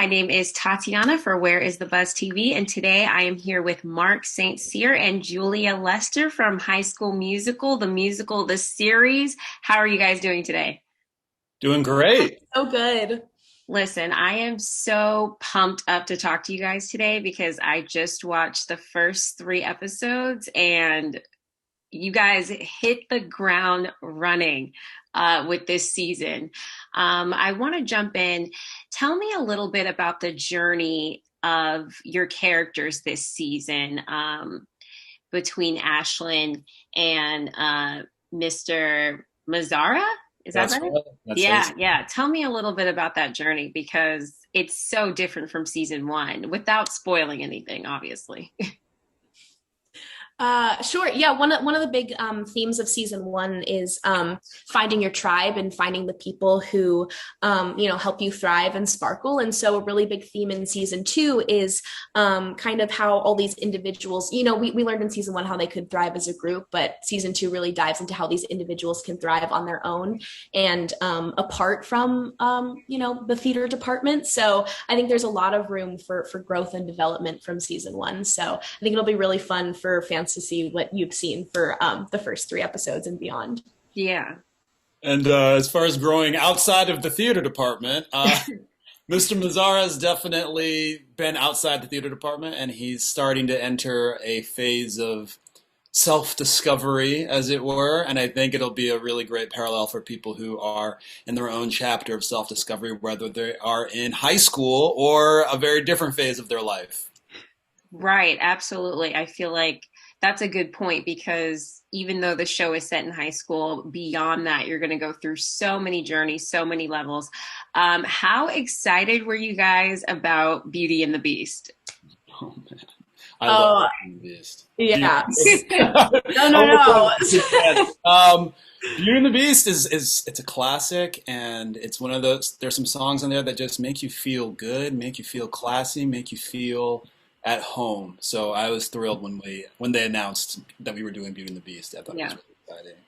My name is Tatiana for Where is the Buzz TV, and today I am here with Mark St. Cyr and Julia Lester from High School Musical, the series. How are you guys doing today? Doing great. So good. Listen, I am so pumped up to talk to you guys today because I just watched the first three episodes and you guys hit the ground running with this season. I want to jump in. Tell me a little bit about the journey of your characters this season between Ashlyn and Mr. Mazzara. Is that That's right? right. That's Yeah, it. yeah. Tell me a little bit about that journey because it's so different from season one without spoiling anything, obviously. Sure. Yeah, one of the big themes of season one is finding your tribe and finding the people who help you thrive and sparkle. And so a really big theme in season two is kind of how all these individuals, we learned in season one how they could thrive as a group, but season two really dives into how these individuals can thrive on their own and apart from the theater department. So I think there's a lot of room for growth and development from season one. So I think it'll be really fun for fans to see what you've seen for the first three episodes and beyond. Yeah. And as far as growing outside of the theater department, Mr. Mazzara has definitely been outside the theater department, and he's starting to enter a phase of self-discovery, as it were. And I think it'll be a really great parallel for people who are in their own chapter of self-discovery, whether they are in high school or a very different phase of their life. Right, absolutely. I feel like that's a good point because even though the show is set in high school, beyond that, you're going to go through so many journeys, so many levels. How excited were you guys about Beauty and the Beast? Oh man, I love Oh, this. yeah. No, no, no. Beauty and the Beast is it's a classic, and it's one of those. There's some songs on there that just make you feel good, make you feel classy, make you feel at home. So I was thrilled when they announced that we were doing Beauty and the Beast. I thought it was Yeah. really exciting.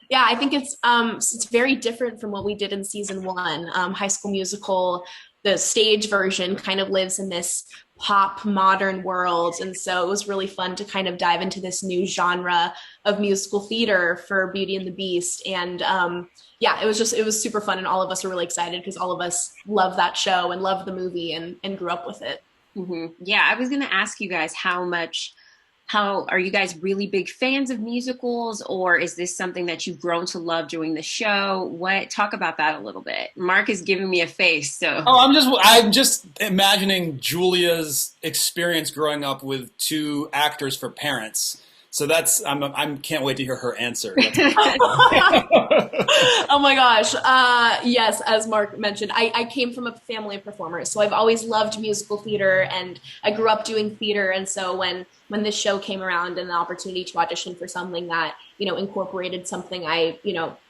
Yeah, I think it's very different from what we did in season one. High School Musical, the stage version kind of lives in this pop modern world, and so it was really fun to kind of dive into this new genre of musical theater for Beauty and the Beast. And yeah, it was super fun, and all of us were really excited because all of us love that show and love the movie and grew up with it. Yeah, I was going to ask you guys how are you guys really big fans of musicals, or is this something that you've grown to love doing the show? Talk about that a little bit. Mark is giving me a face, so. Oh, I'm just imagining Julia's experience growing up with two actors for parents. So I can't wait to hear her answer. Oh my gosh. Yes, as Mark mentioned, I came from a family of performers. So I've always loved musical theater and I grew up doing theater. And so when this show came around and the opportunity to audition for something that, incorporated something I,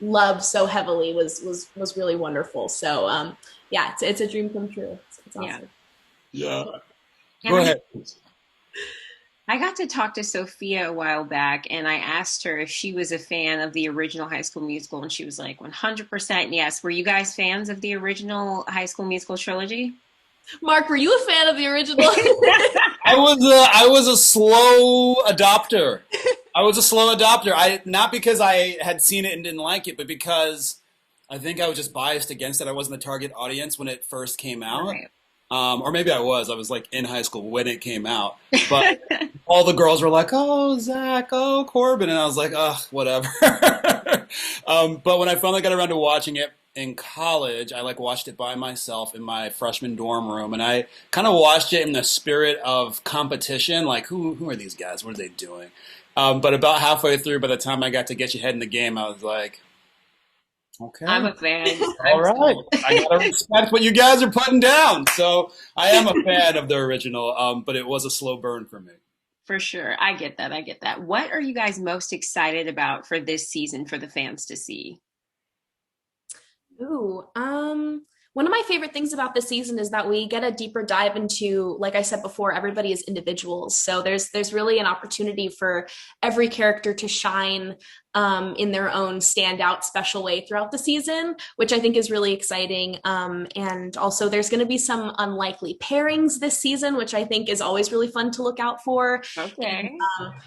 love so heavily was really wonderful. So yeah, it's a dream come true. It's Yeah. awesome. Yeah. And Go ahead. I got to talk to Sophia a while back and I asked her if she was a fan of the original High School Musical, and she was like 100% yes. Were you guys fans of the original High School Musical trilogy? Mark, were you a fan of the original? I was a slow adopter. I was a slow adopter. Not because I had seen it and didn't like it, but because I think I was just biased against it. I wasn't the target audience when it first came out. Right. Or maybe I was. I was like in high school when it came out. But all the girls were like, "Oh, Zach, oh, Corbin," and I was like, "Ugh, whatever." But when I finally got around to watching it in college, I like watched it by myself in my freshman dorm room, and I kind of watched it in the spirit of competition. Like, who are these guys? What are they doing? But about halfway through, by the time I got to Get Your Head in the Game, I was like, okay. I'm a fan. All right. I gotta respect what you guys are putting down. So I am a fan of the original, but it was a slow burn for me. For sure. I get that. I get that. What are you guys most excited about for this season for the fans to see? Ooh, One of my favorite things about this season is that we get a deeper dive into, like I said before, everybody is individuals. So there's really an opportunity for every character to shine in their own standout special way throughout the season, which I think is really exciting. And also there's going to be some unlikely pairings this season, which I think is always really fun to look out for. Okay.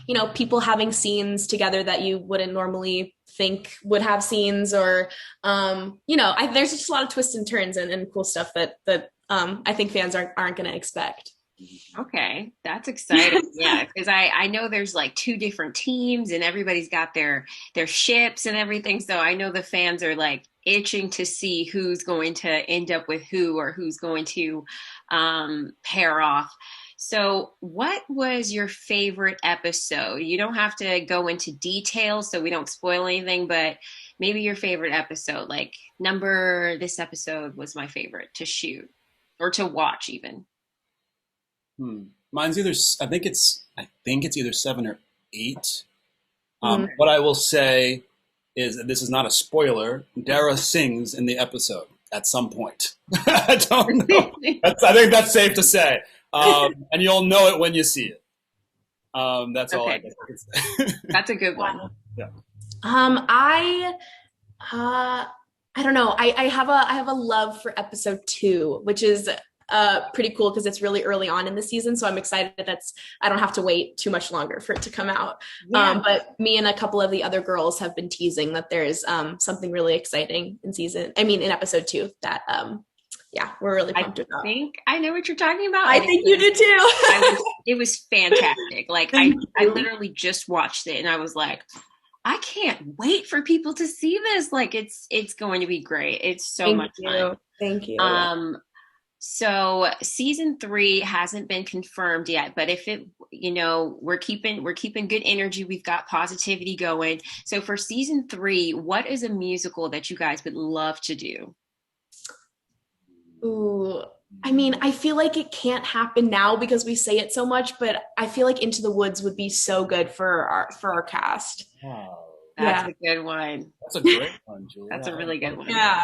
And, people having scenes together that you wouldn't normally think would have scenes, or there's just a lot of twists and turns and cool stuff that I think fans aren't going to expect. Okay, that's exciting. Yeah, because I know there's like two different teams and everybody's got their ships and everything. So I know the fans are like itching to see who's going to end up with who, or who's going to pair off. So what was your favorite episode? You don't have to go into details so we don't spoil anything, but maybe your favorite episode, like this episode was my favorite to shoot or to watch even. Mine's either, I think it's either 7 or 8. What I will say is that this is not a spoiler. Dara sings in the episode at some point. I don't know. I think that's safe to say. And you'll know it when you see it. That's all I can say. That's a good one. Yeah. I don't know. I have a love for episode 2, which is pretty cool because it's really early on in the season. So I'm excited I don't have to wait too much longer for it to come out. Yeah. But me and a couple of the other girls have been teasing that there's something really exciting in episode 2 that we're really pumped about. I think I know what you're talking about. I think you do too. It was fantastic. Like I literally just watched it and I was like, I can't wait for people to see this. Like it's going to be great. It's so much fun. Thank you. So season 3 hasn't been confirmed yet, but if it, we're keeping good energy. We've got positivity going. So for season 3, what is a musical that you guys would love to do? Ooh, I feel like it can't happen now because we say it so much, but I feel like Into the Woods would be so good for our cast. Wow. That's a good one. That's a great one, Julia. That's a really good one. Yeah.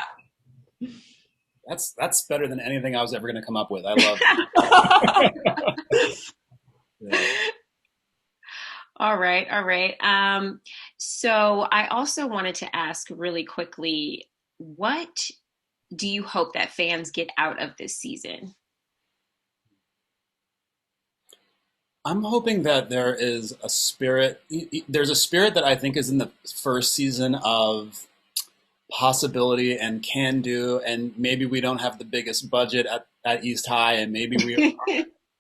That's better than anything I was ever going to come up with. I love it. Yeah. All right. So I also wanted to ask really quickly, what do you hope that fans get out of this season? I'm hoping that there is a spirit. There's a spirit that I think is in the first season of possibility and can do, and maybe we don't have the biggest budget at East High, and maybe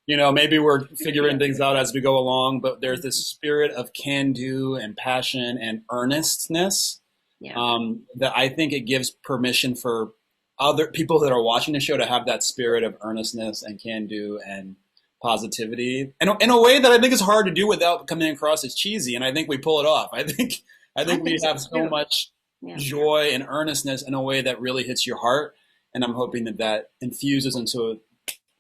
maybe we're figuring things out as we go along, but there's this spirit of can do and passion and earnestness that I think it gives permission for other people that are watching the show to have that spirit of earnestness and can do and positivity, and in a way that I think is hard to do without coming across as cheesy. And I think we pull it off. I think we have so much joy and earnestness in a way that really hits your heart. And I'm hoping that infuses into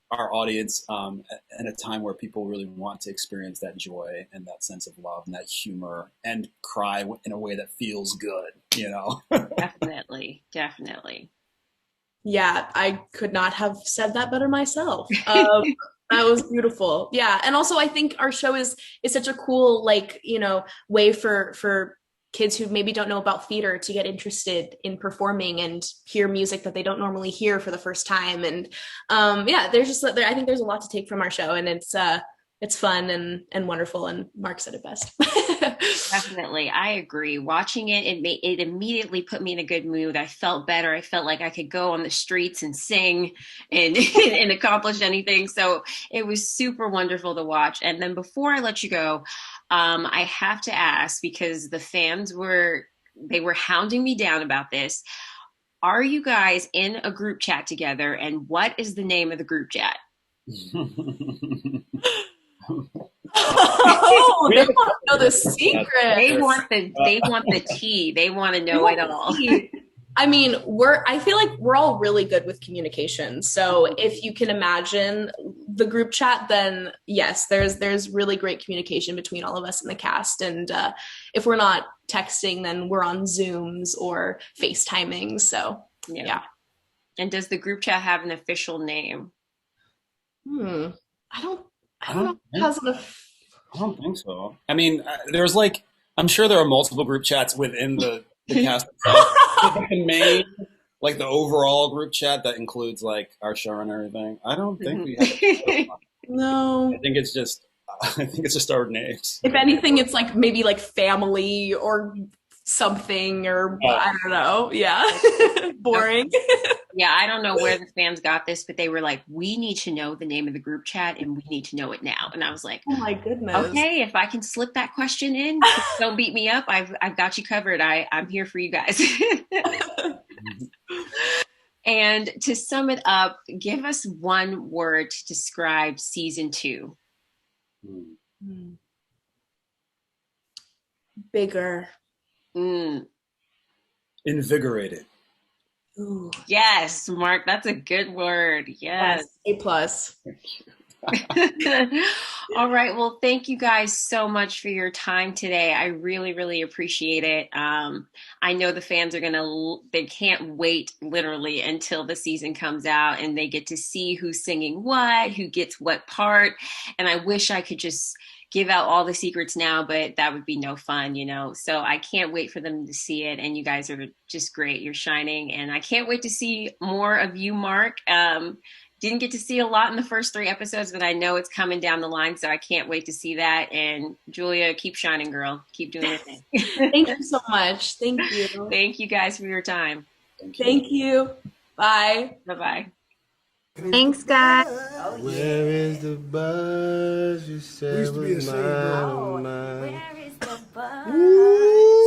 our audience at a time where people really want to experience that joy and that sense of love and that humor and cry in a way that feels good, Definitely. Yeah, I could not have said that better myself. That was beautiful. Yeah. And also I think our show is such a cool, way for kids who maybe don't know about theater to get interested in performing and hear music that they don't normally hear for the first time. And I think there's a lot to take from our show, and it's fun and wonderful. And Mark said it best. Definitely. I agree. Watching it immediately put me in a good mood. I felt better. I felt like I could go on the streets and sing and, and accomplish anything. So it was super wonderful to watch. And then before I let you go, I have to ask, because the fans were hounding me down about this. Are you guys in a group chat together? And what is the name of the group chat? Oh, they want to know the secret. They want the tea. They want to know it all. I feel like we're all really good with communication. So if you can imagine the group chat, then yes, there's really great communication between all of us in the cast. And if we're not texting, then we're on Zooms or FaceTiming. So yeah. And does the group chat have an official name? I don't I know don't if it think, has I don't think so. I mean, there's like, I'm sure there are multiple group chats within the cast itself. But like the main, like the overall group chat that includes like our show and everything. I don't think we have it. I no. think it's just, I think it's just our names. If anything, it's like maybe like family or something, or Oh, I don't know. Yeah. Boring. Yeah, I don't know where the fans got this, but they were like, we need to know the name of the group chat and we need to know it now. And I was like, Oh my goodness. okay, if I can slip that question in, don't beat me up. I've got you covered. I'm here for you guys. And to sum it up, give us one word to describe season 2. Bigger. Mm, invigorated. Ooh. yes, Mark, that's a good word. Yes. A plus. All right. Well, thank you guys so much for your time today. I really, really appreciate it. I know the fans are they can't wait literally until the season comes out and they get to see who's singing what, who gets what part. And I wish I could just give out all the secrets now, but that would be no fun, you know? So I can't wait for them to see it. And you guys are just great. You're shining. And I can't wait to see more of you, Mark. Didn't get to see a lot in the first 3 episodes, but I know it's coming down the line, so I can't wait to see that. And Julia, keep shining, girl. Keep doing your thing. Thank you so much. Thank you. Thank you guys for your time. Thank you. Bye. Bye-bye. Thanks, guys. Where is the buzz you said was mine? Where is the buzz?